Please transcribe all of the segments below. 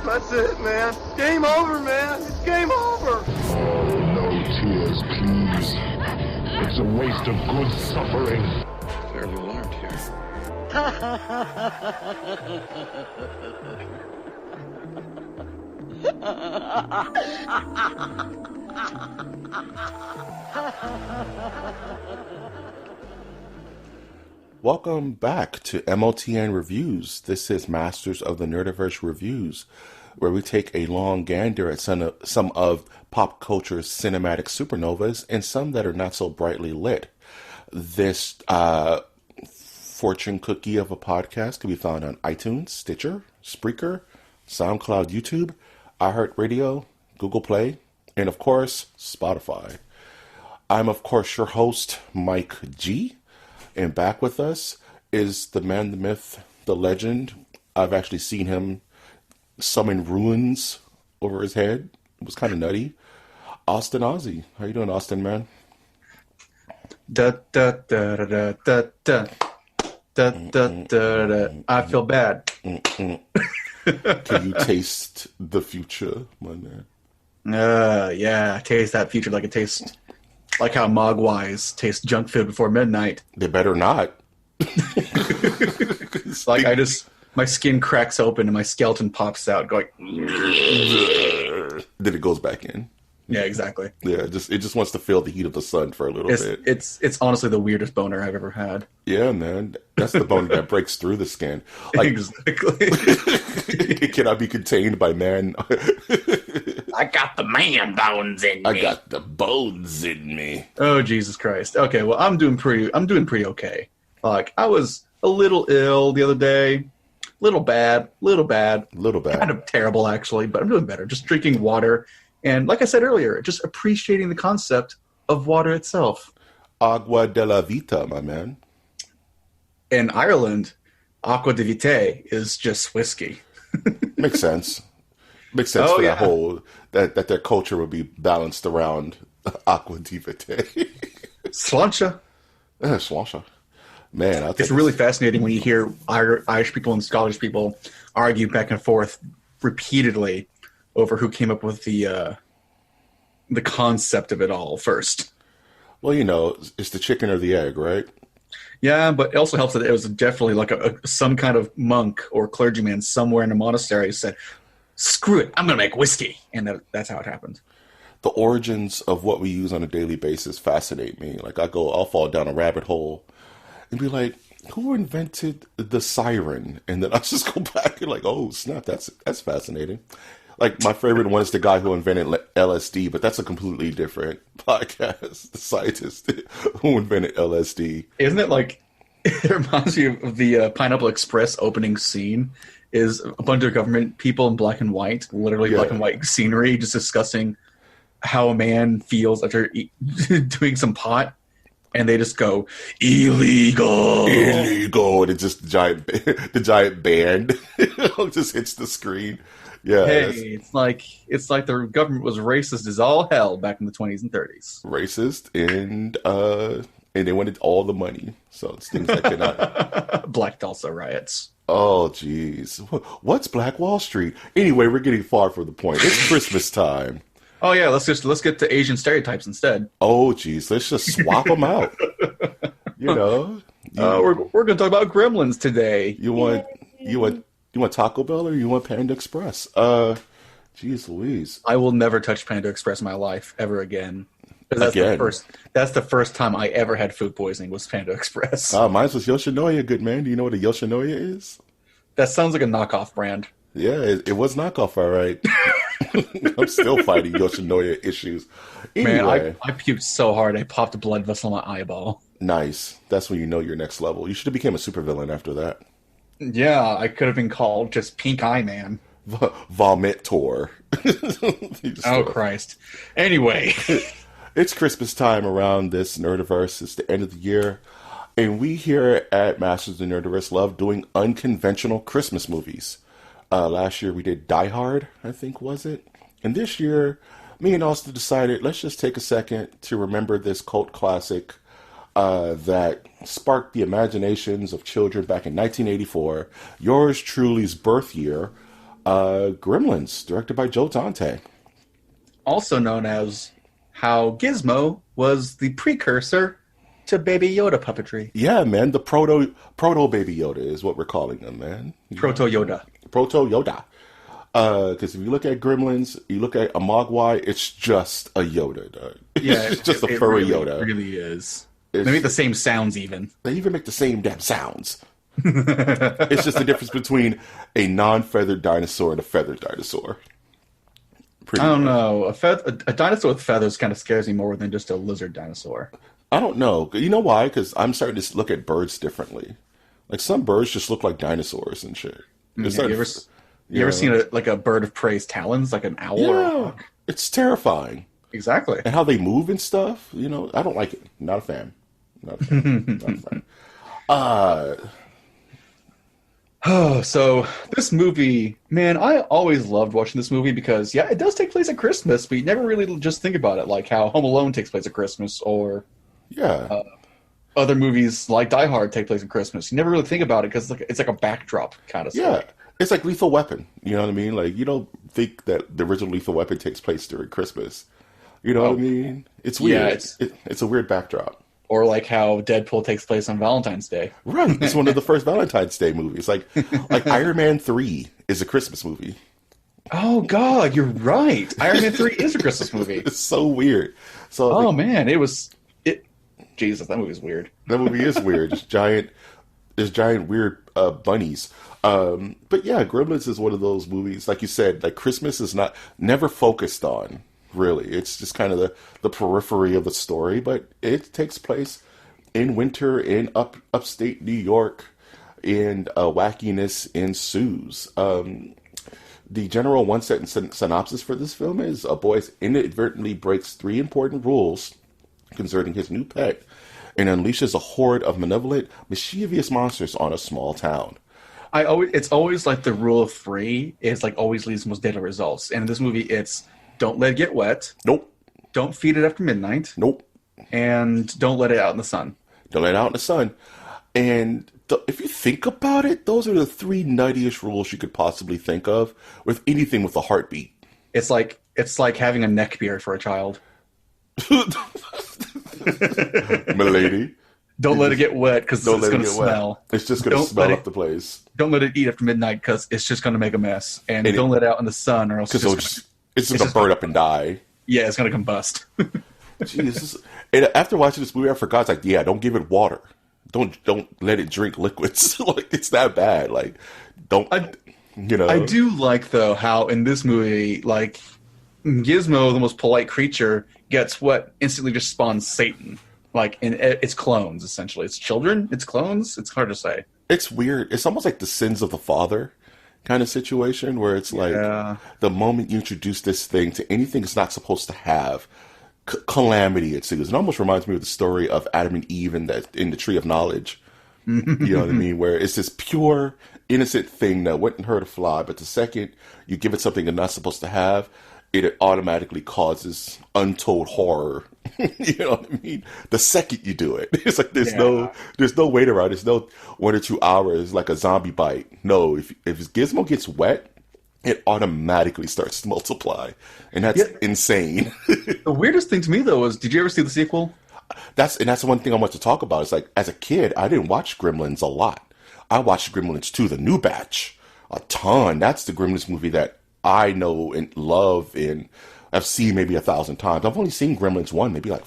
That's it, man. Game over, man. It's game over. Oh, no tears, please. It's a waste of good suffering. Fairly alarmed here. Welcome back to MOTN Reviews. This is Masters of the Nerdiverse Reviews, where we take a long gander at some of pop culture's cinematic supernovas and some that are not so brightly lit. This fortune cookie of a podcast can be found on iTunes, Stitcher, Spreaker, SoundCloud, YouTube, iHeartRadio, Google Play, and of course, Spotify. I'm of course your host, Mike G. And back with us is the man, the myth, the legend. I've actually seen him summon ruins over his head. It was kind of nutty. Austin Ozzy. How you doing, Austin, man? Da da da da da da da da da da. I feel bad. Can you taste the future, my man? Yeah, taste that future like it tastes. Like how Mogwais taste junk food before midnight. They better not. Like my skin cracks open and my skeleton pops out going. Then it goes back in. Yeah, exactly. Yeah, it just wants to feel the heat of the sun for a little bit. It's honestly the weirdest boner I've ever had. Yeah, man. That's the boner that breaks through the skin. Like, exactly. It cannot be contained by man. I got the man bones in me. I got the bones in me. Oh, Jesus Christ. Okay, well, I'm doing pretty okay. Like, I was a little ill the other day. Little bad. Kind of terrible, actually, but I'm doing better. Just drinking water. And like I said earlier, just appreciating the concept of water itself. Agua de la Vita, my man. In Ireland, Aqua di Vitae is just whiskey. Makes sense. Makes sense for that whole, that their culture would be balanced around Aqua di Vitae. Sláinte. Sláinte. Man, it's really fascinating when you hear Irish people and Scottish people argue back and forth repeatedly over who came up with the concept of it all first. Well, you know, it's the chicken or the egg, right? Yeah, but it also helps that it was definitely like some kind of monk or clergyman somewhere in a monastery said, screw it, I'm going to make whiskey. And that's how it happened. The origins of what we use on a daily basis fascinate me. Like, I'll fall down a rabbit hole and be like, who invented the siren? And then I just go back and like, oh, snap, that's fascinating. Like, my favorite one is the guy who invented LSD, but that's a completely different podcast. The scientist who invented LSD. Isn't it like, it reminds me of the Pineapple Express opening scene is a bunch of government people in black and white, literally black and white scenery, just discussing how a man feels after doing some pot. And they just go, illegal. And it's just the giant band just hits the screen. Yeah, hey, it's like the government was racist as all hell back in the 20s and 30s. Racist and they wanted all the money. So it's things that cannot. Black Tulsa riots. Oh, geez. What's Black Wall Street? Anyway, we're getting far from the point. It's Christmas time. Oh yeah, let's get to Asian stereotypes instead. Oh, geez, let's just swap them out. You know, we're going to talk about Gremlins today. You want Taco Bell or you want Panda Express? Geez Louise. I will never touch Panda Express in my life ever again. That's the first time I ever had food poisoning was Panda Express. Mine was Yoshinoya, good man. Do you know what a Yoshinoya is? That sounds like a knockoff brand. Yeah, it was knockoff, all right. I'm still fighting Yoshinoya issues. Anyway, man, I puked so hard I popped a blood vessel in my eyeball. Nice. That's when you know you're next level. You should have become a supervillain after that. Yeah, I could have been called just Pink Eye Man. Vomitor. Oh, Christ. Anyway. It's Christmas time around this Nerdiverse. It's the end of the year. And we here at Masters of the Nerdiverse love doing unconventional Christmas movies. Last year we did Die Hard, I think, was it? And this year, me and Austin decided, let's just take a second to remember this cult classic that sparked the imaginations of children back in 1984, yours truly's birth year, Gremlins, directed by Joe Dante. Also known as how Gizmo was the precursor to Baby Yoda puppetry. Yeah, man, the proto Baby Yoda is what we're calling him, man. Proto Yoda. Proto Yoda. Because if you look at Gremlins, you look at a Mogwai, it's just a Yoda, dog. Yeah, it's just a furry Yoda. It really is. They make the same sounds even. They even make the same damn sounds. It's just the difference between a non-feathered dinosaur and a feathered dinosaur. I don't know. A dinosaur with feathers kind of scares me more than just a lizard dinosaur. I don't know. You know why? Because I'm starting to look at birds differently. Like, some birds just look like dinosaurs and shit. You ever seen a bird of prey's talons, like an owl or a hawk? It's terrifying. Exactly. And how they move and stuff, I don't like it. Not a fan. Not a fan. So this movie, man, I always loved watching this movie because, yeah, it does take place at Christmas, but you never really just think about it, like how Home Alone takes place at Christmas, or other movies like Die Hard take place at Christmas. You never really think about it because it's like a backdrop kind of story. Yeah. It's like Lethal Weapon. You know what I mean? Like, you don't think that the original Lethal Weapon takes place during Christmas. You know what I mean? It's weird. Yeah, it's a weird backdrop. Or like how Deadpool takes place on Valentine's Day. Right. It's one of the first Valentine's Day movies. Like Iron Man 3 is a Christmas movie. Oh, God, you're right. Iron Man 3 is a Christmas movie. It's so weird. So man, Jesus, that movie's weird. That movie is weird. There's giant weird bunnies. But yeah, Gremlins is one of those movies, like you said, like Christmas is never focused on, really. It's just kind of the periphery of the story, but it takes place in winter in upstate New York, and wackiness ensues. The general one-sentence synopsis for this film is: a boy inadvertently breaks 3 important rules concerning his new pet and unleashes a horde of malevolent, mischievous monsters on a small town. It's always like the rule of 3 is like always leads to most deadly results. And in this movie, it's don't let it get wet. Nope. Don't feed it after midnight. Nope. And don't let it out in the sun. Don't let it out in the sun. And if you think about it, those are the 3 nuttiest rules you could possibly think of with anything with a heartbeat. It's like having a neck beard for a child. Milady. Don't let it get wet because it's going to smell. It's just going to smell up the place. Don't let it eat after midnight because it's just going to make a mess. And don't let it out in the sun or else it's just going to burn up and die. Yeah, it's going to combust. Jesus. And after watching this movie, I forgot. It's like, yeah, don't give it water. Don't let it drink liquids. Like, it's that bad. Like, I do like, though, how in this movie, like, Gizmo, the most polite creature, gets what instantly just spawns Satan. Like, it's clones, essentially. It's children, it's clones, it's hard to say. It's weird. It's almost like the sins of the father kind of situation, where it's like, the moment you introduce this thing to anything it's not supposed to have, calamity ensues. It almost reminds me of the story of Adam and Eve in the Tree of Knowledge. You know what I mean? Where it's this pure, innocent thing that wouldn't hurt a fly, but the second you give it something it's not supposed to have, it automatically causes untold horror. You know what I mean? The second you do it, it's like there's no wait around. There's no 1 or 2 hours like a zombie bite. No, if Gizmo gets wet, it automatically starts to multiply, and that's insane. The weirdest thing to me though was, did you ever see the sequel? That's the one thing I want to talk about. It's like, as a kid, I didn't watch Gremlins a lot. I watched Gremlins 2, the new batch, a ton. That's the Gremlins movie that I know and love and I've seen maybe 1,000 times. I've only seen Gremlins 1 maybe like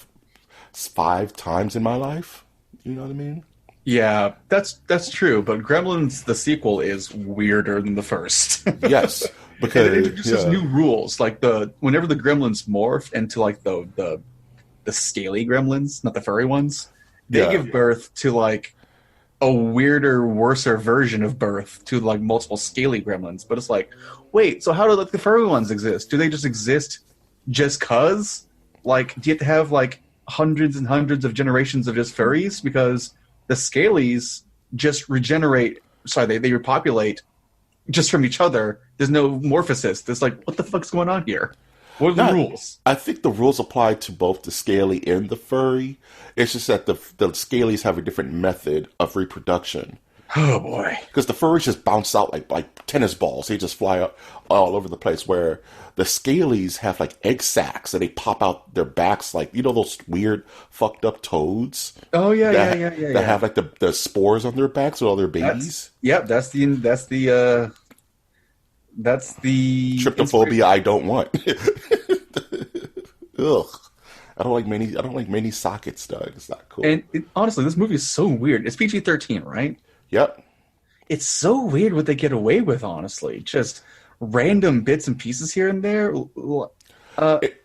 5 times in my life. You know what I mean? Yeah, that's true. But Gremlins, the sequel, is weirder than the first. Yes, because it introduces new rules. Like whenever the Gremlins morph into like the scaly Gremlins, not the furry ones, they give birth to like a weirder, worser version of birth to like multiple scaly Gremlins. But it's like, wait, so how do like the furry ones exist? Do they just exist just cause? Like, do you have to have like hundreds and hundreds of generations of just furries? Because the scalies just regenerate. Sorry, they repopulate just from each other. There's no morphosis. It's like, what the fuck's going on here? What are the rules? I think the rules apply to both the scaly and the furry. It's just that the scalies have a different method of reproduction. Oh boy. Because the furries just bounce out like tennis balls. They just fly up all over the place. Where the scalies have like egg sacs and they pop out their backs like, those weird fucked up toads. Oh yeah, that have like the spores on their backs with all their babies. That's the Tryptophobia I don't want. Ugh. I don't like many sockets, Doug. It's not cool. And honestly, this movie is so weird. It's PG-13, right? Yep. It's so weird what they get away with, honestly. Just random bits and pieces here and there. Oh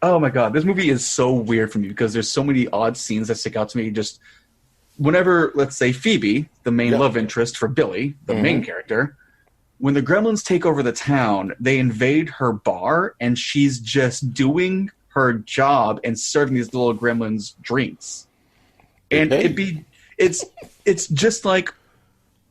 my god, this movie is so weird for me because there's so many odd scenes that stick out to me. Just whenever, let's say, Phoebe, the main love interest for Billy, the main character, when the Gremlins take over the town, they invade her bar, and she's just doing her job and serving these little gremlins drinks. And it's just like,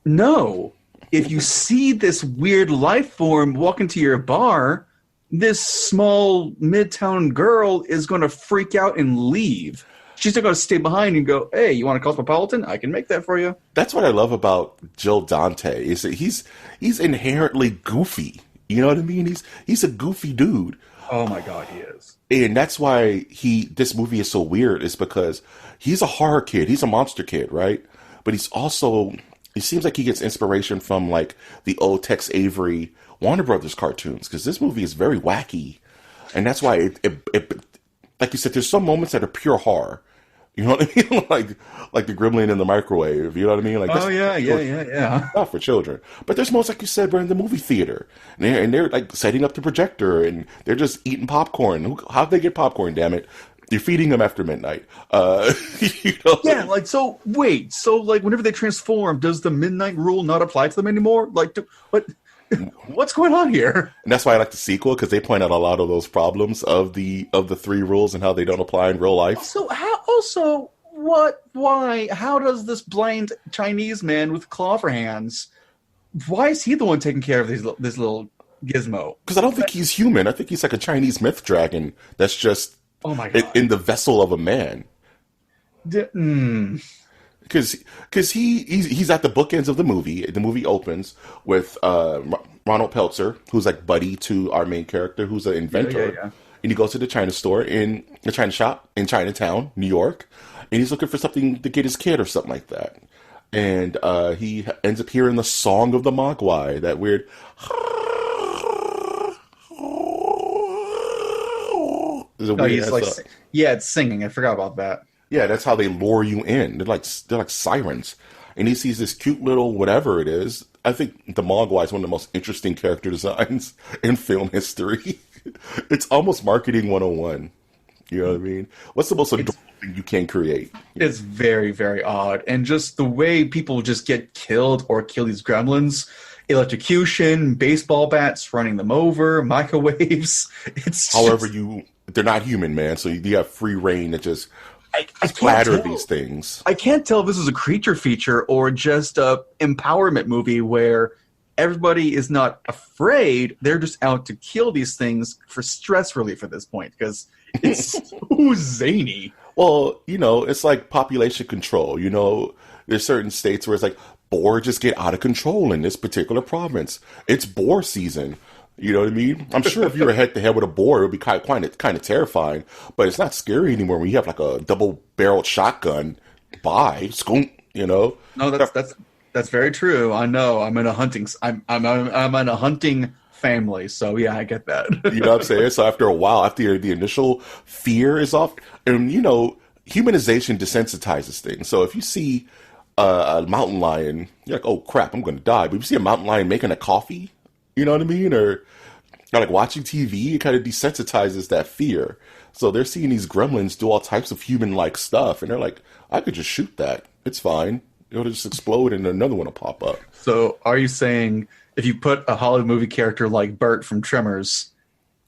no, if you see this weird life form walk into your bar, this small midtown girl is going to freak out and leave. She's not going to stay behind and go, hey, you want a Cosmopolitan? I can make that for you. That's what I love about Joe Dante, is that he's inherently goofy. You know what I mean? He's a goofy dude. Oh my god, he is. And that's why this movie is so weird, is because he's a horror kid. He's a monster kid, right? But he seems like he gets inspiration from like the old Tex Avery Warner Brothers cartoons, because this movie is very wacky. And that's why it like you said, there's some moments that are pure horror. You know what I mean? like the gremlin in the microwave. You know what I mean? Like, yeah. Not for children. But there's moments, like you said, we're in the movie theater, and they're like setting up the projector, and they're just eating popcorn. How'd they get popcorn? Damn it! You're feeding them after midnight. Yeah. Like, so wait. So like, whenever they transform, does the midnight rule not apply to them anymore? Like, what? What's going on here? And that's why I like the sequel, because they point out a lot of those problems of the 3 rules and how they don't apply in real life. So how does this blind Chinese man with claw for hands, why is he the one taking care of this little gizmo? Because I don't think he's human. I think he's like a Chinese myth dragon that's just in the vessel of a man. Because he's at the bookends of the movie. The movie opens with Ronald Peltzer, who's like buddy to our main character, who's an inventor. Yeah. And he goes to the China store in the China shop in Chinatown, New York, and he's looking for something to get his kid or something like that. And he ends up hearing the song of the Mogwai, that weird. It's singing. I forgot about that. Yeah, that's how they lure you in. They're like sirens. And he sees this cute little whatever it is. I think the Mogwai is one of the most interesting character designs in film history. It's almost marketing 101. You know what I mean? What's the most adorable thing you can create? It's very, very odd. And just the way people just get killed or kill these gremlins, electrocution, baseball bats running them over, microwaves. They're not human, man. So you have free reign to just splatter these things. I can't tell if this is a creature feature or just a empowerment movie where everybody is not afraid. They're just out to kill these things for stress relief at this point, because it's so zany. Well, it's like population control. There's certain states where it's like, boar just get out of control in this particular province. It's boar season. You know what I mean? I'm sure if you were head to head with a boar, it would be kind of terrifying. But it's not scary anymore when you have like a double-barreled shotgun. No, that's very true. I know. I'm in a hunting. I'm in a hunting family, so yeah, I get that. You know what I'm saying? So after a while, after the initial fear is off, and humanization desensitizes things. So if you see a mountain lion, you're like, oh crap, I'm going to die. But if you see a mountain lion making a coffee, you know what I mean? Or like watching TV, it kind of desensitizes that fear. So they're seeing these gremlins do all types of human-like stuff, and they're like, I could just shoot that. It's fine. It'll just explode and another one will pop up. So are you saying if you put a Hollywood movie character like Bert from Tremors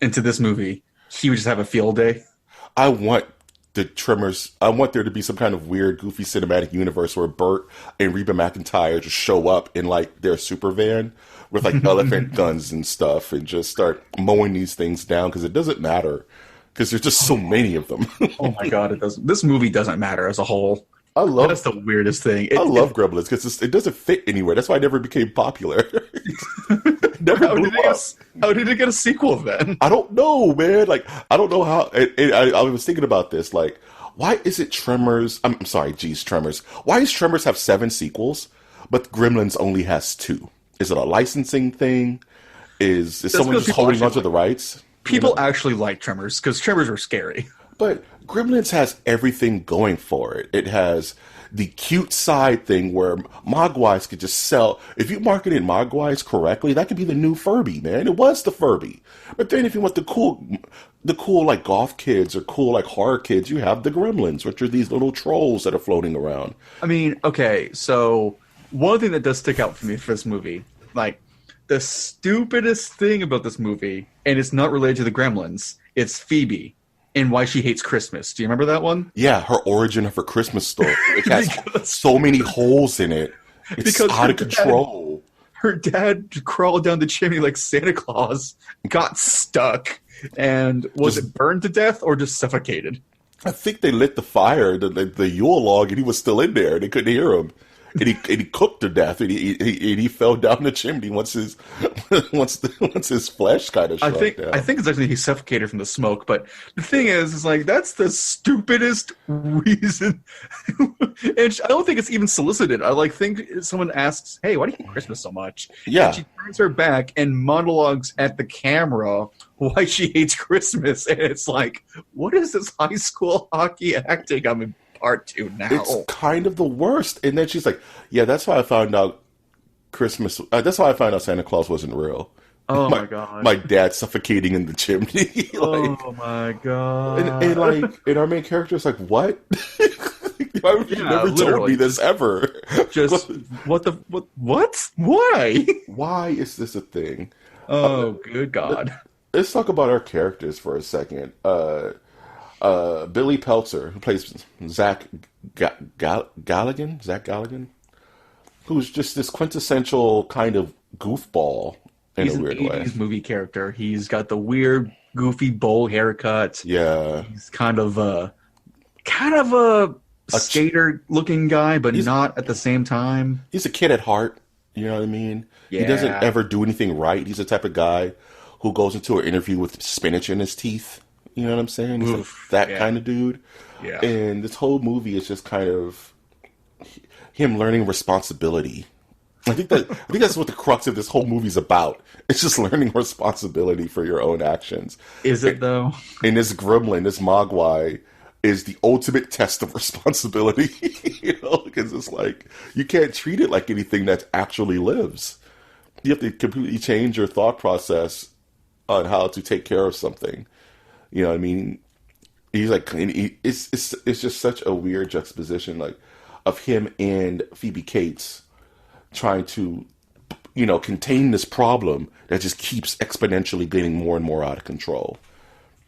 into this movie, he would just have a field day? I want there to be some kind of weird, goofy cinematic universe where Bert and Reba McEntire just show up in like their super van with like elephant guns and stuff and just start mowing these things down, because it doesn't matter, because there's just so many of them. Oh my god, it doesn't. This movie doesn't matter as a whole. I love That's the weirdest thing. I love Gremlins because it doesn't fit anywhere. That's why it never became popular. It never How blew did, up. how did it get a sequel then? I don't know, man. Like, I don't know how. I was thinking about this. Like, why is it Tremors? I'm sorry, geez, Tremors. Why does Tremors have 7 sequels, but Gremlins only has 2? Is it a licensing thing? Is someone just holding onto the rights? People actually like Tremors because Tremors are scary. But Gremlins has everything going for it. It has the cute side thing where Mogwais could just sell. If you marketed Mogwais correctly, that could be the new Furby, man. It was the Furby. But then if you want the cool like goth kids or cool like horror kids, you have the Gremlins, which are these little trolls that are floating around. I mean, okay, so one thing that does stick out for me for this movie, like the stupidest thing about this movie, and it's not related to the Gremlins, it's Phoebe. And why she hates Christmas. Do you remember that one? Yeah, her origin of her Christmas story. It has so many holes in it. It's out of control. Her dad crawled down the chimney like Santa Claus, got stuck, and was it burned to death or just suffocated? I think they lit the fire, the Yule log, and he was still in there. They couldn't hear him. And he cooked to death, and he fell down the chimney once his flesh kind of shrunk down. I think it's actually he suffocated from the smoke. But the thing is like that's the stupidest reason, and I don't think it's even solicited. I think someone asks, "Hey, why do you hate Christmas so much?" Yeah, and she turns her back and monologues at the camera why she hates Christmas, and it's like, what is this high school hockey acting I'm in part 2 now? It's kind of the worst. And then she's like, "Yeah, that's why I found out Christmas. That's why I found out Santa Claus wasn't real." Oh my god! My dad suffocating in the chimney. Oh my god! And like, and our main character is like, "What? Why would you never told me this ever? Just what? Why? Why is this a thing?" Oh, good god! Let's talk about our characters for a second. Billy Peltzer, who plays Zach Galligan, who's just this quintessential kind of goofball in a weird way. He's an 80s movie character. He's got the weird, goofy bowl haircut. Yeah, he's kind of a skater-looking guy, but not at the same time. He's a kid at heart. You know what I mean? Yeah. He doesn't ever do anything right. He's the type of guy who goes into an interview with spinach in his teeth. You know what I'm saying? He's like that kind of dude. Yeah. And this whole movie is just kind of him learning responsibility. I think that's what the crux of this whole movie's about. It's just learning responsibility for your own actions. Is it though? And this gremlin, this Mogwai, is the ultimate test of responsibility. You know, because it's like you can't treat it like anything that actually lives. You have to completely change your thought process on how to take care of something. You know what I mean? He's like, it's just such a weird juxtaposition, like, of him and Phoebe Cates trying to, you know, contain this problem that just keeps exponentially getting more and more out of control.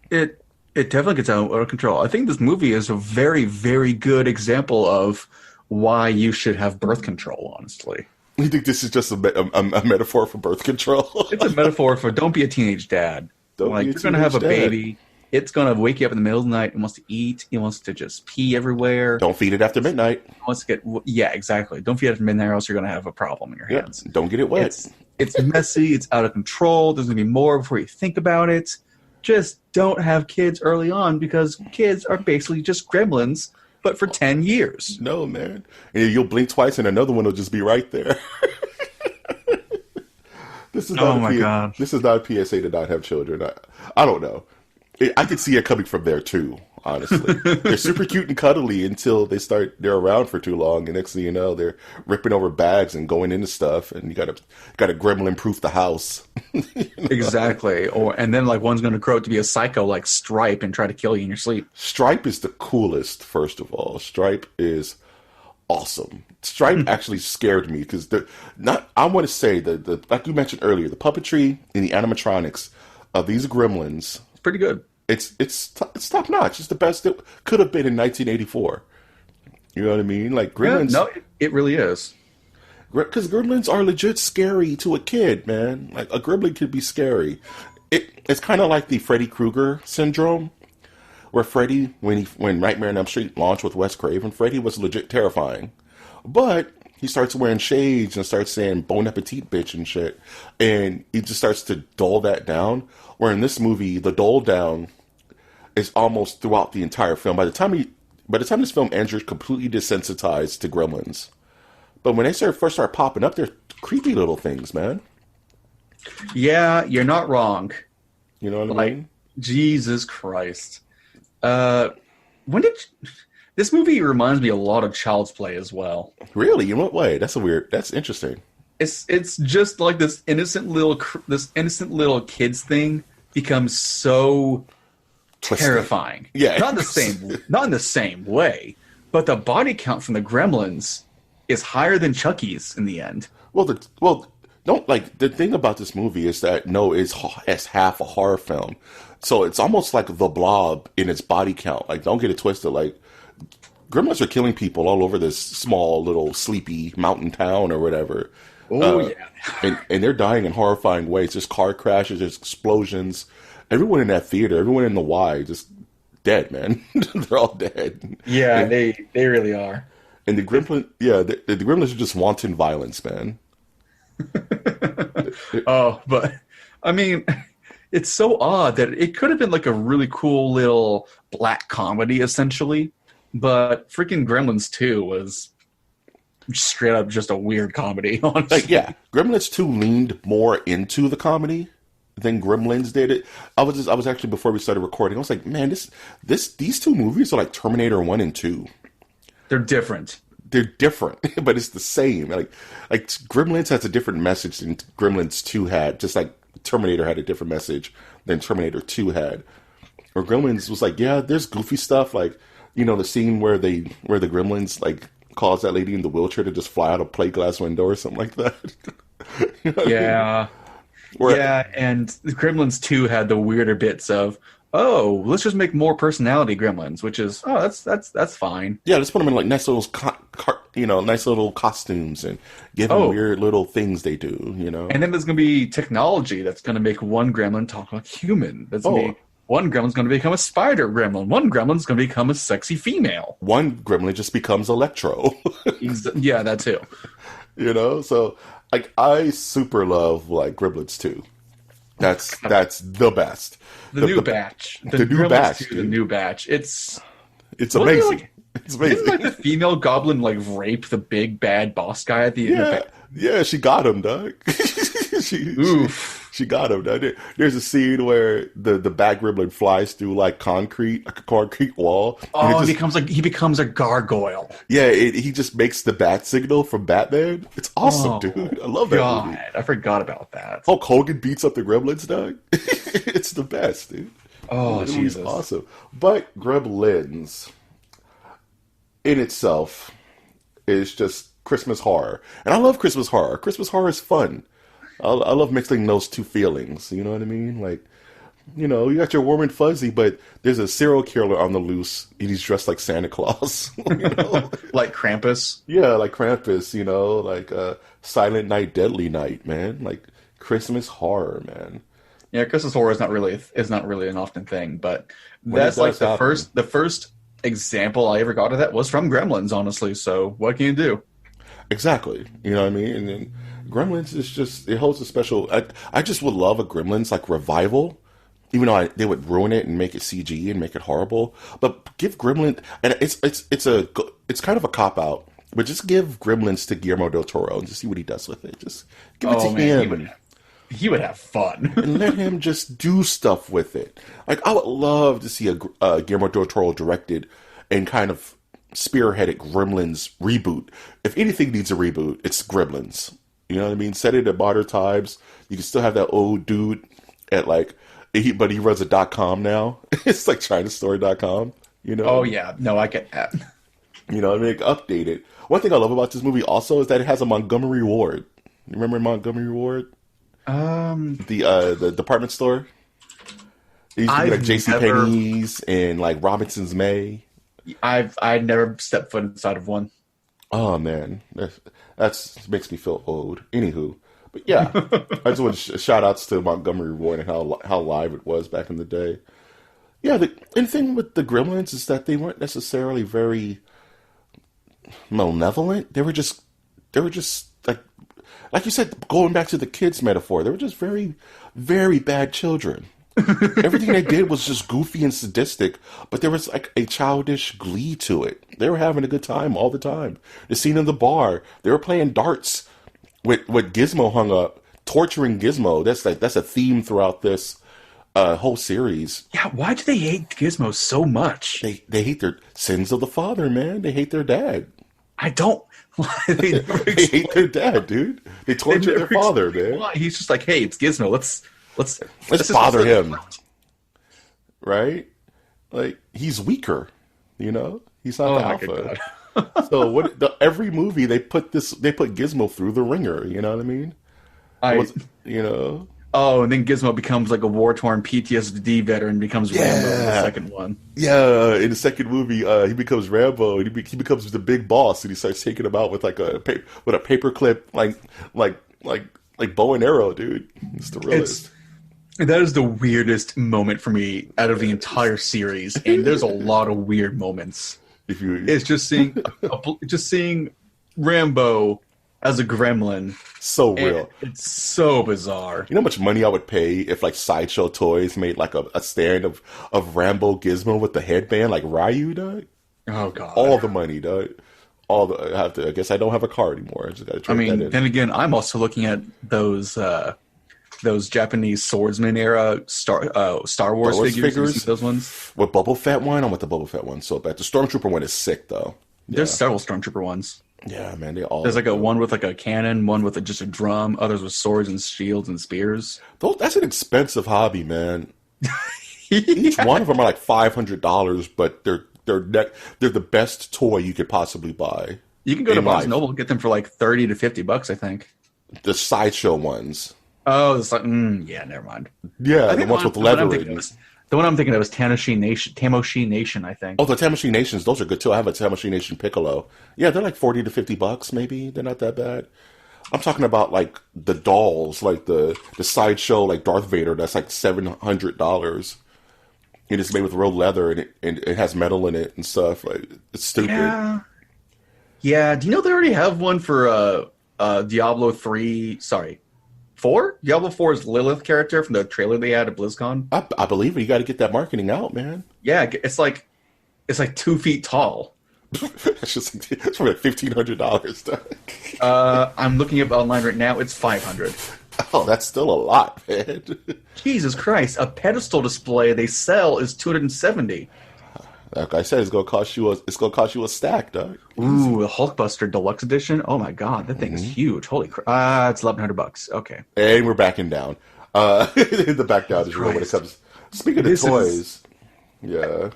It definitely gets out of control. I think this movie is a very, very good example of why you should have birth control, honestly. You think this is just a metaphor for birth control? It's a metaphor for don't be a teenage dad. You're going to have a baby. It's going to wake you up in the middle of the night. It wants to eat. It wants to just pee everywhere. Don't feed it after midnight. It wants to get, exactly. Don't feed it after midnight or else you're going to have a problem in your hands. Don't get it wet. It's messy. It's out of control. There's going to be more before you think about it. Just don't have kids early on because kids are basically just gremlins, but for 10 years. No, man. And you'll blink twice and another one will just be right there. This is not This is not a PSA to not have children. I don't know. I could see it coming from there too, honestly. They're super cute and cuddly until they're around for too long, and next thing you know, they're ripping over bags and going into stuff, and you gotta gremlin proof the house. You know? Exactly. And then like one's gonna grow up to be a psycho like Stripe and try to kill you in your sleep. Stripe is the coolest, first of all. Stripe is awesome. Stripe actually scared me because I want to say the like you mentioned earlier, the puppetry and the animatronics of these gremlins. It's pretty good. It's top notch. It's the best it could have been in 1984. You know what I mean? Like Gremlins. Yeah, no, it really is. Because Gremlins are legit scary to a kid, man. Like a gremlin could be scary. It's kind of like the Freddy Krueger syndrome, where Freddy, when Nightmare on Elm Street launched with Wes Craven, Freddy was legit terrifying. But he starts wearing shades and starts saying "bon appetit, bitch" and shit, and he just starts to dull that down. Where in this movie, the dull down is almost throughout the entire film. By the time this film ends, you're completely desensitized to Gremlins. But when they first start popping up, they're creepy little things, man. Yeah, you're not wrong. You know what I mean? Jesus Christ. This movie reminds me a lot of Child's Play as well. Really? In what way? That's interesting. It's just like this innocent little kids thing becomes so Twisted. terrifying. Yeah. Not in the same way, but the body count from the Gremlins is higher than Chucky's in the end. The thing about this movie is that it's half a horror film, so it's almost like The Blob in its body count. Like, don't get it twisted. Like, Gremlins are killing people all over this small little sleepy mountain town or whatever. Yeah, and they're dying in horrifying ways. There's car crashes, there's explosions. Everyone in that theater, everyone in the Y, just dead, man. They're all dead. Yeah, they really are. And the Gremlins are just wanton violence, man. But I mean, it's so odd that it could have been like a really cool little black comedy, essentially. But freaking Gremlins 2 was straight up just a weird comedy, honestly. Gremlins 2 leaned more into the comedy than Gremlins did it. I was actually, before we started recording, I was like, man, these two movies are like Terminator 1 and 2. They're different. They're different, but it's the same. Like Gremlins has a different message than Gremlins 2 had, just like Terminator had a different message than Terminator 2 had. Or Gremlins was like, yeah, there's goofy stuff, like, you know, the scene where the Gremlins like cause that lady in the wheelchair to just fly out a plate glass window or something like that. You know Yeah. I mean? And the Gremlins 2 had the weirder bits of, let's just make more personality Gremlins, which is, that's fine. Yeah, let's put them in like nice little nice little costumes and give them weird little things they do, you know. And then there's going to be technology that's going to make one Gremlin talk like human. That's going to be one Gremlin's going to become a spider Gremlin. One Gremlin's going to become a sexy female. One Gremlin just becomes Electro. Yeah, that too. You know, so like I super love like Gremlins 2. That's the best. The new batch. The new batch. The new batch. It's amazing. It's amazing. Didn't like the female goblin like rape the big bad boss guy at the end? Yeah, she got him, dog. She got him. Dog. There's a scene where the bad gremlin flies through like a concrete wall. Oh, he becomes a gargoyle. Yeah, he just makes the bat signal from Batman. It's awesome, dude. I love that movie. I forgot about that. Hulk Hogan beats up the Gremlins, dog. It's the best, dude. Oh, Jesus. Awesome. But Gremlins in itself is just Christmas horror. And I love Christmas horror. Christmas horror is fun. I love mixing those two feelings. You know what I mean? Like, you know, you got your warm and fuzzy, but there's a serial killer on the loose, and he's dressed like Santa Claus. You know? Like Krampus? Yeah, like Krampus, you know, like Silent Night, Deadly Night, man. Like Christmas horror, man. Yeah, Christmas horror is not really an often thing, but that's like the first example I ever got of that was from Gremlins, honestly. So what can you do? Exactly. You know what I mean? And then Gremlins is just, it holds a special, I just would love a Gremlins like revival, even though they would ruin it and make it CG and make it horrible. But give Gremlins, and it's kind of a cop out, but just give Gremlins to Guillermo del Toro and just see what he does with it. Just give it to him. He would have fun. And let him just do stuff with it. Like, I would love to see a Guillermo del Toro directed and kind of spearheaded Gremlins reboot. If anything needs a reboot, it's Gremlins. You know what I mean? Set it at modern times. You can still have that old dude at but he runs a .com now. It's like ChinaStory.com. You know? Oh yeah, no, I get that. You know what I mean? Update it. One thing I love about this movie also is that it has a Montgomery Ward. You remember Montgomery Ward? The department store. It used to be like JCPenney's and like Robinson's May. I've never stepped foot inside of one. Oh man, that makes me feel old. Anywho, but yeah, I just want to shout outs to Montgomery Ward and how live it was back in the day. Yeah, and the thing with the Gremlins is that they weren't necessarily very malevolent. They were just like you said, going back to the kids metaphor, they were just very, very bad children. Everything they did was just goofy and sadistic, but there was like a childish glee to it. They were having a good time all the time. The scene in the bar, they were playing darts with Gizmo hung up, torturing Gizmo. That's a theme throughout this whole series. Yeah, why do they hate Gizmo so much? They hate their sins of the father, man. They hate their dad. I don't. They hate their dad, dude. They torture their father, man. Why? He's just like, hey, it's Gizmo. Let's bother him, right? Like he's weaker, He's not the alpha. So every movie they put Gizmo through the ringer. You know what I mean? Oh, and then Gizmo becomes like a war-torn PTSD veteran, becomes Rambo in the second one. Yeah, in the second movie, he becomes Rambo, and he becomes the big boss, and he starts taking him out with like a paper clip, like bow and arrow, dude. It's the realest. That is the weirdest moment for me out of the entire series, and there's a lot of weird moments. It's just seeing Rambo as a gremlin. So real. It's so bizarre. You know how much money I would pay if like Sideshow Toys made like a stand of Rambo Gizmo with the headband like Ryu, dog? Oh god. All the money, dog. I guess I don't have a car anymore. I just gotta trade that in. Then again, I'm also looking at those Japanese swordsman era Star Wars figures. Those ones. What Boba Fett one? I want the Boba Fett one so bad. The Stormtrooper one is sick though. There's several Stormtrooper ones. Yeah, man, There's like one with like a cannon, one with just a drum, others with swords and shields and spears. That's an expensive hobby, man. Each one of them are like $500, but they're the best toy you could possibly buy. You can go to Barnes & Noble and get them for like $30 to $50, I think. The Sideshow ones. Oh, it's like yeah, never mind. Yeah, the ones with leather. The one I'm thinking of is Tamashii Nation, I think. Oh, the Tamashii Nations, those are good too. I have a Tamashii Nation Piccolo. Yeah, they're like $40 to $50, maybe. They're not that bad. I'm talking about like the dolls, like the Sideshow, like Darth Vader. That's like $700. And it's made with real leather, and it has metal in it and stuff. Like it's stupid. Yeah. Do you know they already have one for Diablo 3? Sorry. 4? Diablo 4's Lilith character from the trailer they had at BlizzCon. I believe it. You got to get that marketing out, man. Yeah, it's like 2 feet tall. It's for like $1,500. I'm looking up online right now. It's $500. Oh, that's still a lot, man. Jesus Christ! A pedestal display they sell is $270. Like I said, it's gonna cost you a stack, dog. Ooh, the Hulkbuster Deluxe Edition. Oh my God, that thing is huge. Holy crap! It's $1,100. Okay, and we're backing down. The back down is real when it comes. Speaking of toys, yeah.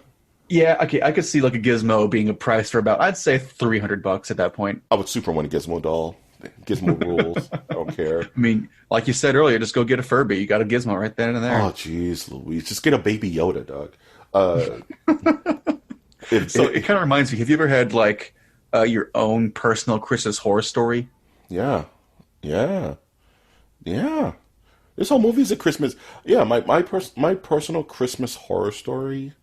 Okay, I could see like a Gizmo being a price for about, I'd say $300 at that point. I would super want a Gizmo doll. Gizmo rules. I don't care. I mean, like you said earlier, just go get a Furby. You got a Gizmo right then and there. Oh, jeez, Louise, just get a Baby Yoda, dog. It kind of reminds me. Have you ever had like your own personal Christmas horror story? Yeah. This whole movie's a Christmas. Yeah, my personal Christmas horror story.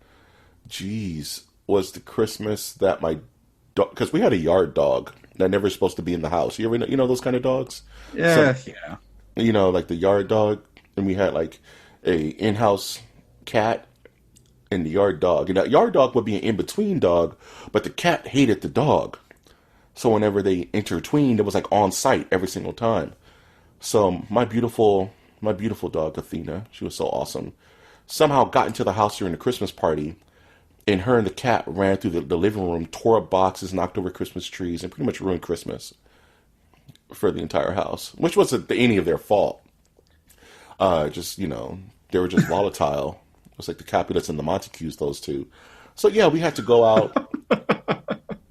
Jeez, was the Christmas that my dog, because we had a yard dog that never supposed to be in the house. You ever know those kind of dogs? Yeah. Like the yard dog, and we had like a in-house cat. And the yard dog. And that yard dog would be an in-between dog, but the cat hated the dog. So whenever they intertwined, it was like on site every single time. So my beautiful dog, Athena, she was so awesome, somehow got into the house during the Christmas party, and her and the cat ran through the living room, tore up boxes, knocked over Christmas trees, and pretty much ruined Christmas for the entire house, which wasn't any of their fault. They were just volatile. It was like the Capulets and the Montagues, those two. So yeah, we had to go out,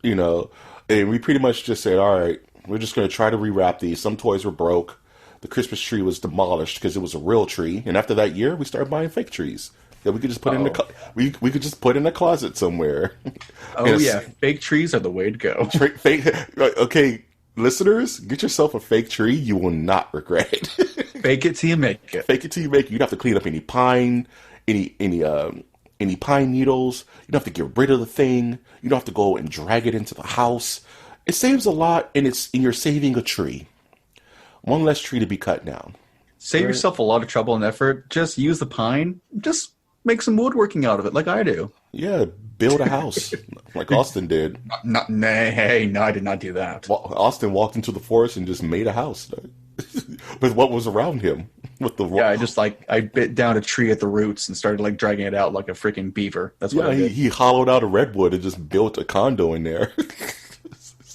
and we pretty much just said, all right, we're just going to try to rewrap these. Some toys were broke. The Christmas tree was demolished because it was a real tree. And after that year, we started buying fake trees that we could just put in we could just put in a closet somewhere. Oh yeah, fake trees are the way to go. Okay, listeners, get yourself a fake tree. You will not regret it. Fake it till you make it. Fake it till you make it. You'd have to clean up any pine, any any pine needles. You don't have to get rid of the thing. You don't have to go and drag it into the house. It saves a lot, and you're saving a tree. One less tree to be cut down. Save yourself a lot of trouble and effort. Just use the pine. Just make some woodworking out of it, like I do. Yeah, build a house like Austin did. No, I did not do that. Austin walked into the forest and just made a house with what was around him. I bit down a tree at the roots and started like dragging it out like a freaking beaver. That's what I did. He hollowed out a redwood and just built a condo in there.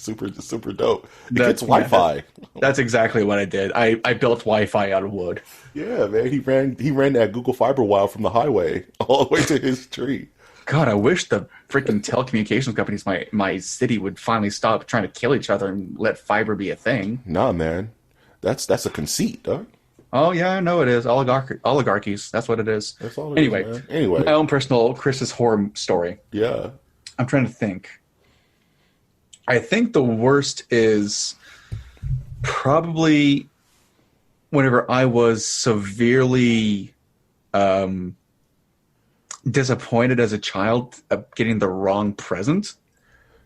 super dope. It gets Wi-Fi. That's exactly what I did. I built Wi-Fi out of wood. Yeah, man. He ran that Google Fiber wire from the highway all the way to his tree. God, I wish the freaking telecommunications companies, my city, would finally stop trying to kill each other and let fiber be a thing. Nah, man. That's a conceit, dog. Oh yeah, I know it is. Oligarchies. That's what it is. That's all it is, man. Anyway, my own personal Chris's horror story. Yeah. I'm trying to think. I think the worst is probably whenever I was severely disappointed as a child of getting the wrong present.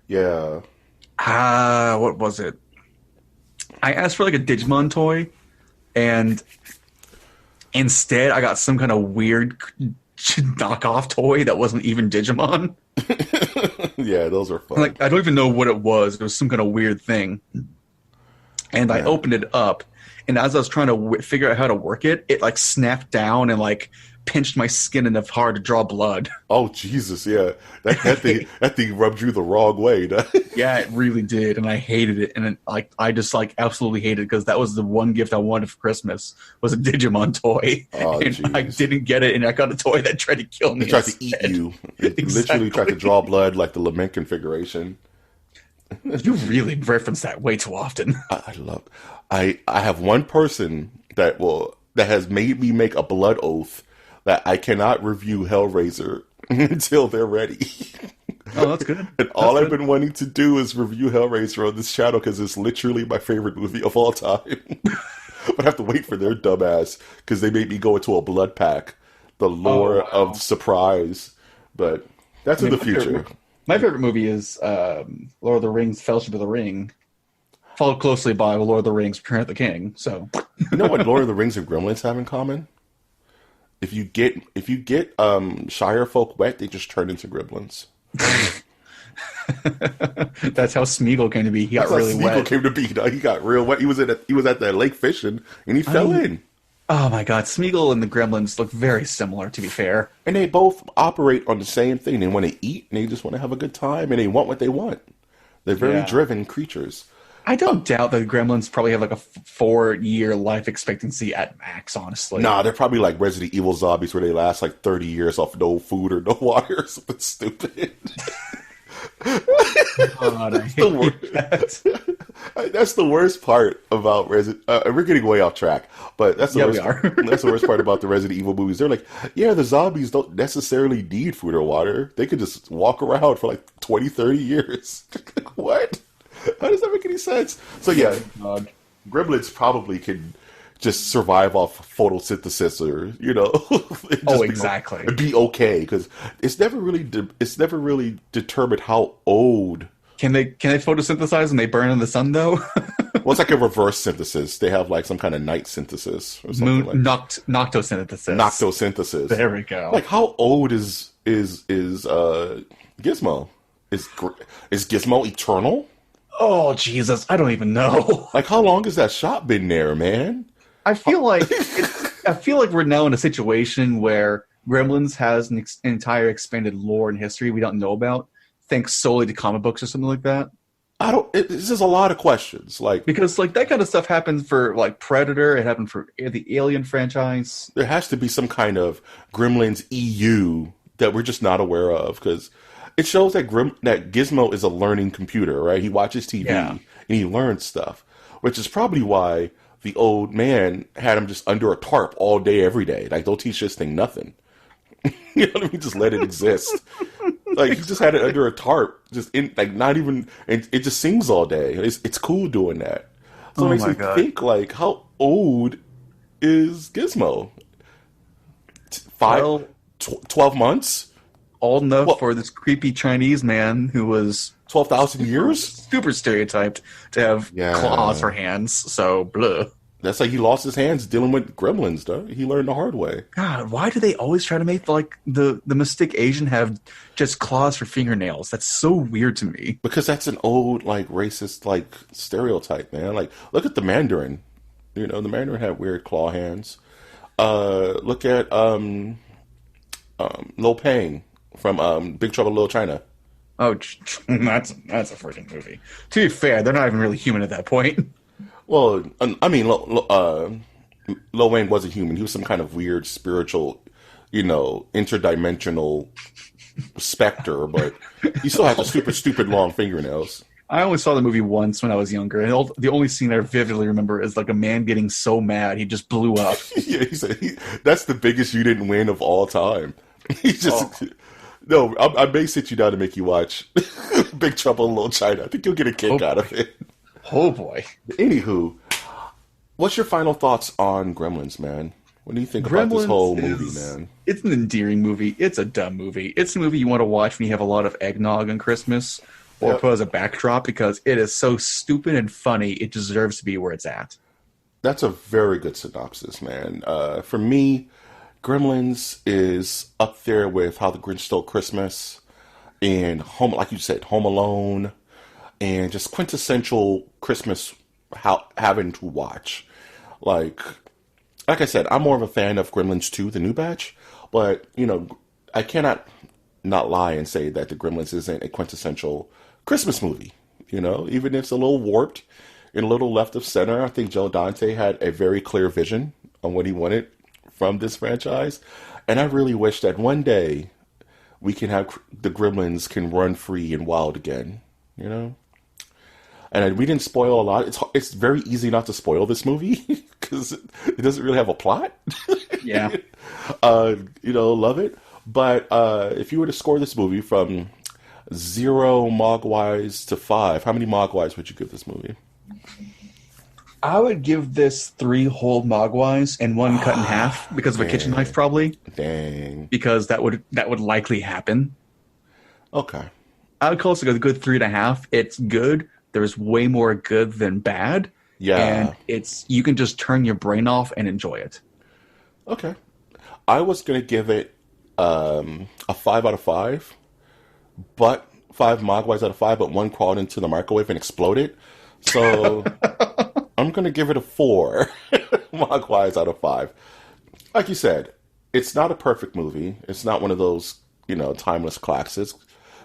Yeah. What was it? I asked for like a Digimon toy, and instead I got some kind of weird knockoff toy that wasn't even Digimon. Yeah, those are fun. Like, I don't even know what it was. It was some kind of weird thing. And I opened it up, and as I was trying to figure out how to work it, it like snapped down and like pinched my skin enough hard to draw blood. Oh Jesus, yeah. That thing rubbed you the wrong way. Yeah, it really did, and I hated it. And I just like absolutely hated it because that was the one gift I wanted for Christmas was a Digimon toy. Oh, and geez. I didn't get it, and I got a toy that tried to kill me. It tried to eat you. It literally tried to draw blood like the lament configuration. You really reference that way too often. I have one person that has made me make a blood oath that I cannot review Hellraiser until they're ready. Oh, that's good. And all I've been wanting to do is review Hellraiser on this channel because it's literally my favorite movie of all time. But I have to wait for their dumbass because they made me go into a blood pack. The lore of surprise. But that's in the future. My favorite movie is Lord of the Rings, Fellowship of the Ring, followed closely by Lord of the Rings, Return of the King. So, you know what Lord of the Rings and Gremlins have in common? If you get Shire folk wet, they just turn into gremlins. That's how Smeagol came to be. He got really wet. Smeagol came to be. He got real wet. He was at the lake fishing, and he fell in. Oh my God, Smeagol and the Gremlins look very similar. To be fair, and they both operate on the same thing. They want to eat, and they just want to have a good time, and they want what they want. They're very driven creatures. I don't doubt that Gremlins probably have like a 4-year life expectancy at max, honestly. Nah, they're probably like Resident Evil zombies where they last like 30 years off no food or no water or something stupid. God, I hate that. That's the worst part about Resident we're getting way off track, but that's the worst. That's the worst part about the Resident Evil movies. They're like, yeah, the zombies don't necessarily need food or water. They could just walk around for like 20, 30 years. What? How does that make any sense? So yeah, Gremlins probably can just survive off photosynthesis, or exactly, be okay because it's never really determined how old. Can they photosynthesize and they burn in the sun though? Well, it's like a reverse synthesis. They have like some kind of night synthesis or something noctosynthesis. Noctosynthesis. There we go. Like how old is Gizmo? Is Gizmo eternal? Oh Jesus, I don't even know. Like how long has that shot been there, man? I feel like we're now in a situation where Gremlins has an entire expanded lore and history we don't know about, thanks solely to comic books or something like that. This is a lot of questions, because that kind of stuff happens for like Predator. It happened for the Alien franchise. There has to be some kind of Gremlins EU that we're just not aware of, because it shows that Gizmo is a learning computer, right? He watches TV and he learns stuff, which is probably why the old man had him just under a tarp all day, every day. Like, don't teach this thing nothing. You know what I mean? Just let it exist. Like, he just had it under a tarp, just in, like, not even, and it just sings all day. It's cool doing that. So it makes me think, like, how old is Gizmo? 12 months? old enough Well- for this creepy Chinese man who was 12,000 years? super stereotyped to have Yeah. claws for hands. So, blah. That's like he lost his hands dealing with gremlins, though. He learned the hard way. God, why do they always try to make the mystic Asian have just claws for fingernails? That's so weird to me. Because that's an old, like, racist, like, stereotype, man. Like, look at the Mandarin. You know, the Mandarin had weird claw hands. Look at Lo Pang from Big Trouble in Little China. Oh, that's a freaking movie. To be fair, they're not even really human at that point. Well, I mean, Lo Wang wasn't human. He was some kind of weird spiritual, you know, interdimensional specter, but he still had the super stupid long fingernails. I only saw the movie once when I was younger, and the only scene I vividly remember is like a man getting so mad he just blew up. Yeah, he said that's the biggest you didn't win of all time. He just no. I may sit you down to make you watch Big Trouble in Little China. I think you'll get a kick out of it. Oh boy. Anywho, what's your final thoughts on Gremlins, man? What do you think about this whole movie, man? It's an endearing movie. It's a dumb movie. It's a movie you want to watch when you have a lot of eggnog on Christmas, or put as a backdrop, because it is so stupid and funny. It deserves to be where it's at. That's a very good synopsis, man. For me, Gremlins is up there with How the Grinch Stole Christmas and Home, like you said, Home Alone, and just quintessential Christmas having to watch. Like I said, I'm more of a fan of Gremlins 2, the new batch, but, you know, I cannot not lie and say that the Gremlins isn't a quintessential Christmas movie. You know, even if it's a little warped and a little left of center, I think Joe Dante had a very clear vision on what he wanted from this franchise. And I really wish that one day we can have the Gremlins can run free and wild again, you know? And we didn't spoil a lot. It's very easy not to spoil this movie because it doesn't really have a plot. Yeah. You know, love it. But if you were to score this movie from 0 Mogwais to 5, how many Mogwais would you give this movie? I would give this 3 whole mogwais and 1 cut in half because of a kitchen knife, probably. Dang. Because that would likely happen. Okay. I would call this a good 3.5. It's good. There's way more good than bad. Yeah. And you can just turn your brain off and enjoy it. Okay. I was going to give it a 5 out of 5, but 5 Mogwais out of 5, but 1 crawled into the microwave and exploded. So I'm going to give it a 4 Mogwais out of 5. Like you said, it's not a perfect movie. It's not one of those, you know, timeless classics.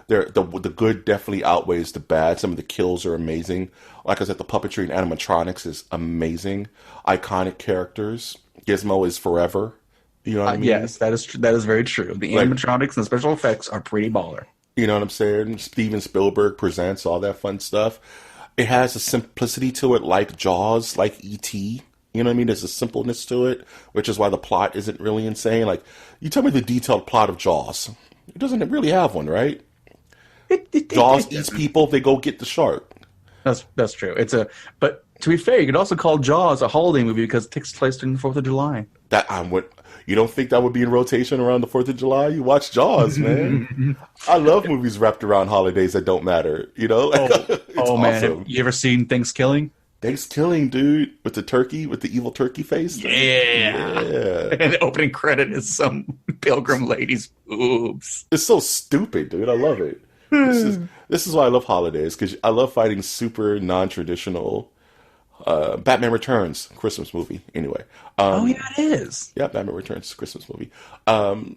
The good definitely outweighs the bad. Some of the kills are amazing. Like I said, the puppetry and animatronics is amazing. Iconic characters. Gizmo is forever. You know what I mean? Yes, that is very true. The animatronics and the special effects are pretty baller. You know what I'm saying? Steven Spielberg presents all that fun stuff. It has a simplicity to it, like Jaws, like E.T. You know what I mean? There's a simpleness to it, which is why the plot isn't really insane. Like, you tell me the detailed plot of Jaws. It doesn't really have one, right? Jaws eats people, they go get the shark. That's true. But to be fair, you could also call Jaws a holiday movie because it takes place during the 4th of July. You don't think that would be in rotation around the 4th of July? You watch Jaws, man. I love movies wrapped around holidays that don't matter. You know? Oh man, awesome. have you ever seen Thanksgiving? Thanksgiving, dude, with the turkey, with the evil turkey face. Yeah. And the opening credit is some pilgrim lady's boobs. It's so stupid, dude. I love it. This is why I love holidays, because I love fighting super non-traditional. Batman Returns, Christmas movie. Anyway. Yeah, it is. Yeah, Batman Returns, Christmas movie.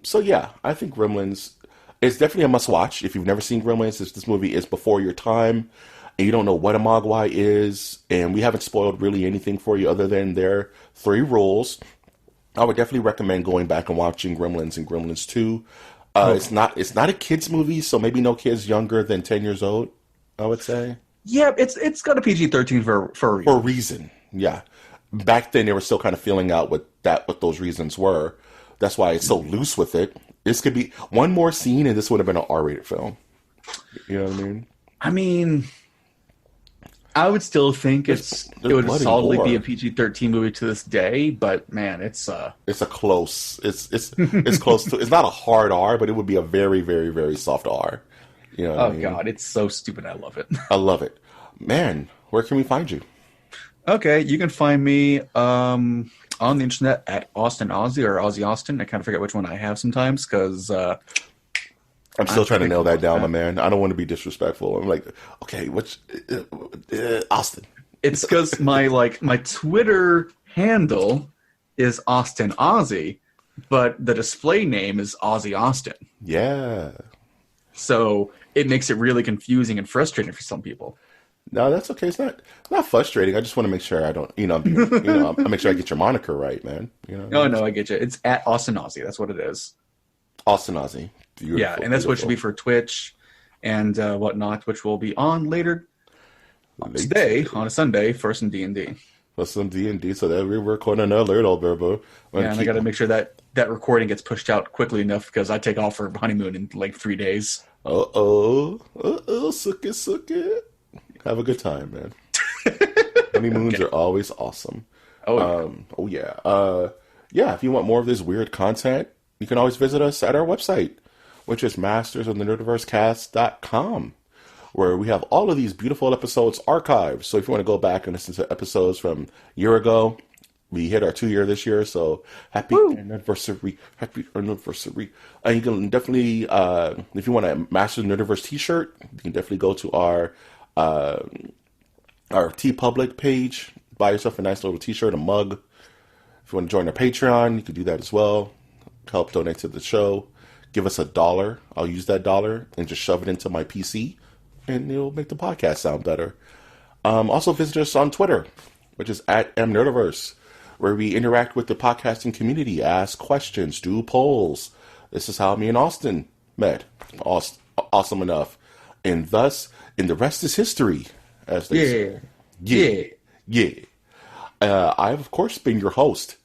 So yeah, I think Gremlins is definitely a must-watch. If you've never seen Gremlins, this movie is before your time, and you don't know what a Mogwai is, and we haven't spoiled really anything for you other than their 3 rules. I would definitely recommend going back and watching Gremlins and Gremlins 2. It's not a kids movie, so maybe no kids younger than 10 years old, I would say. Yeah, it's got a PG-13 for a reason. For a reason, yeah. Back then, they were still kind of feeling out what those reasons were. That's why it's so loose with it. This could be one more scene, and this would have been an R-rated film. You know what I mean? I mean, I would still think it would blood and solidly be gore. a PG-13 movie to this day, but man, it's a close. It's close to. It's not a hard R, but it would be a very, very, very soft R. You know what I mean? God, it's so stupid. I love it. I love it, man. Where can we find you? Okay, you can find me on the internet at Austin Ozzy or Ozzy Austin. I kind of forget which one I have sometimes because I'm still trying to nail that down, my man. I don't want to be disrespectful. I'm like, okay, which Austin? It's because my Twitter handle is Austin Ozzy, but the display name is Ozzy Austin. Yeah. So it makes it really confusing and frustrating for some people. No, that's okay. It's not frustrating. I just want to make sure I don't, I make sure I get your moniker right, man. No, I get you. It's at Austin Ozzy. That's what it is. Austin Ozzy. Beautiful, yeah, and that's what it should be for Twitch and whatnot, which will be on later today on a Sunday for some D&D. For some D&D, so that we're recording another little bit, bro. Yeah, and I got to make sure that recording gets pushed out quickly enough because I take off for honeymoon in like 3 days. Suck it. Have a good time, man. Honeymoons are always awesome. Yeah. If you want more of this weird content, you can always visit us at our website, which is mastersofthenerdiversecast.com, where we have all of these beautiful episodes archived. So if you want to go back and listen to episodes from a year ago, we hit our 2 year this year, so happy anniversary. And you can definitely, if you want a Master of the Nerdiverse t-shirt, you can definitely go to our TeePublic page, buy yourself a nice little t-shirt, a mug. If you want to join our Patreon, you can do that as well. Help donate to the show. Give us $1. I'll use that $1 and just shove it into my PC, and it'll make the podcast sound better. Also visit us on Twitter, which is at mnerdiverse, where we interact with the podcasting community, ask questions, do polls. This is how me and Austin met. Awesome enough. And thus, the rest is history, as they say. Yeah. I've, of course, been your host,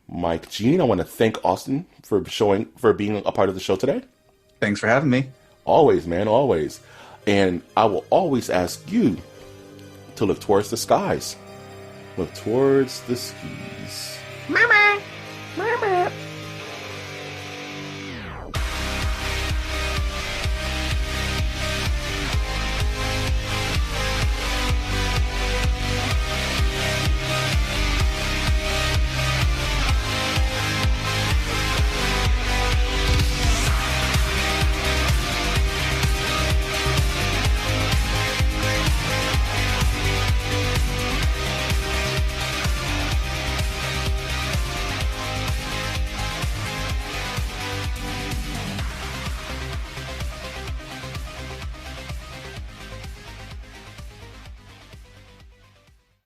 Mike Jean. I want to thank Austin for being a part of the show today. Thanks for having me. Always, man, always. And I will always ask you to look towards the skies. Look towards the skis. Mama!